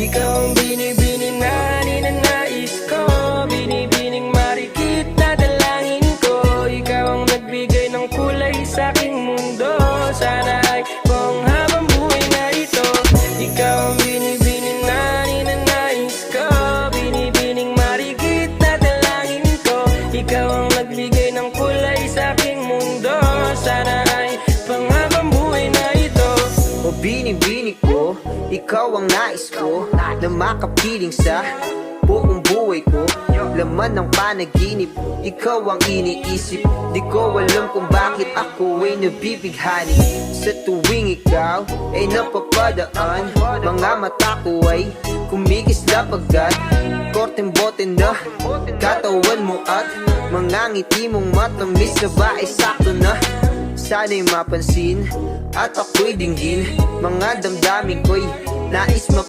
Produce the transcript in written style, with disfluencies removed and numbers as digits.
Ikaw ang binibining na ninanais ko, binibining marikit na dalangin ko. Ikaw ang nagbigay ng kulay sa aking mundo. Sana ay kung habang buhay na ito. Ikaw ang binibining na ninanais ko, binibining marikit na dalangin ko. Ikaw ang nagbigay ng kulay sa aking mundo. Sana ay pang habang buhay na ito. O binibini ko, ikaw ang nais ko na makapiling sa buong buhay ko. Laman ng panaginip, ikaw ang iniisip. Di ko alam kung bakit ako ay nabibighani. Sa tuwing ikaw ay napapadaan, mga mata ko ay kumikislap agad. Korteng bote na katawan mo at mga ngiti mong matamis na ba ay sakto na. Sana'y mapansin at ako'y dinggin, mga damdamin ko'y nais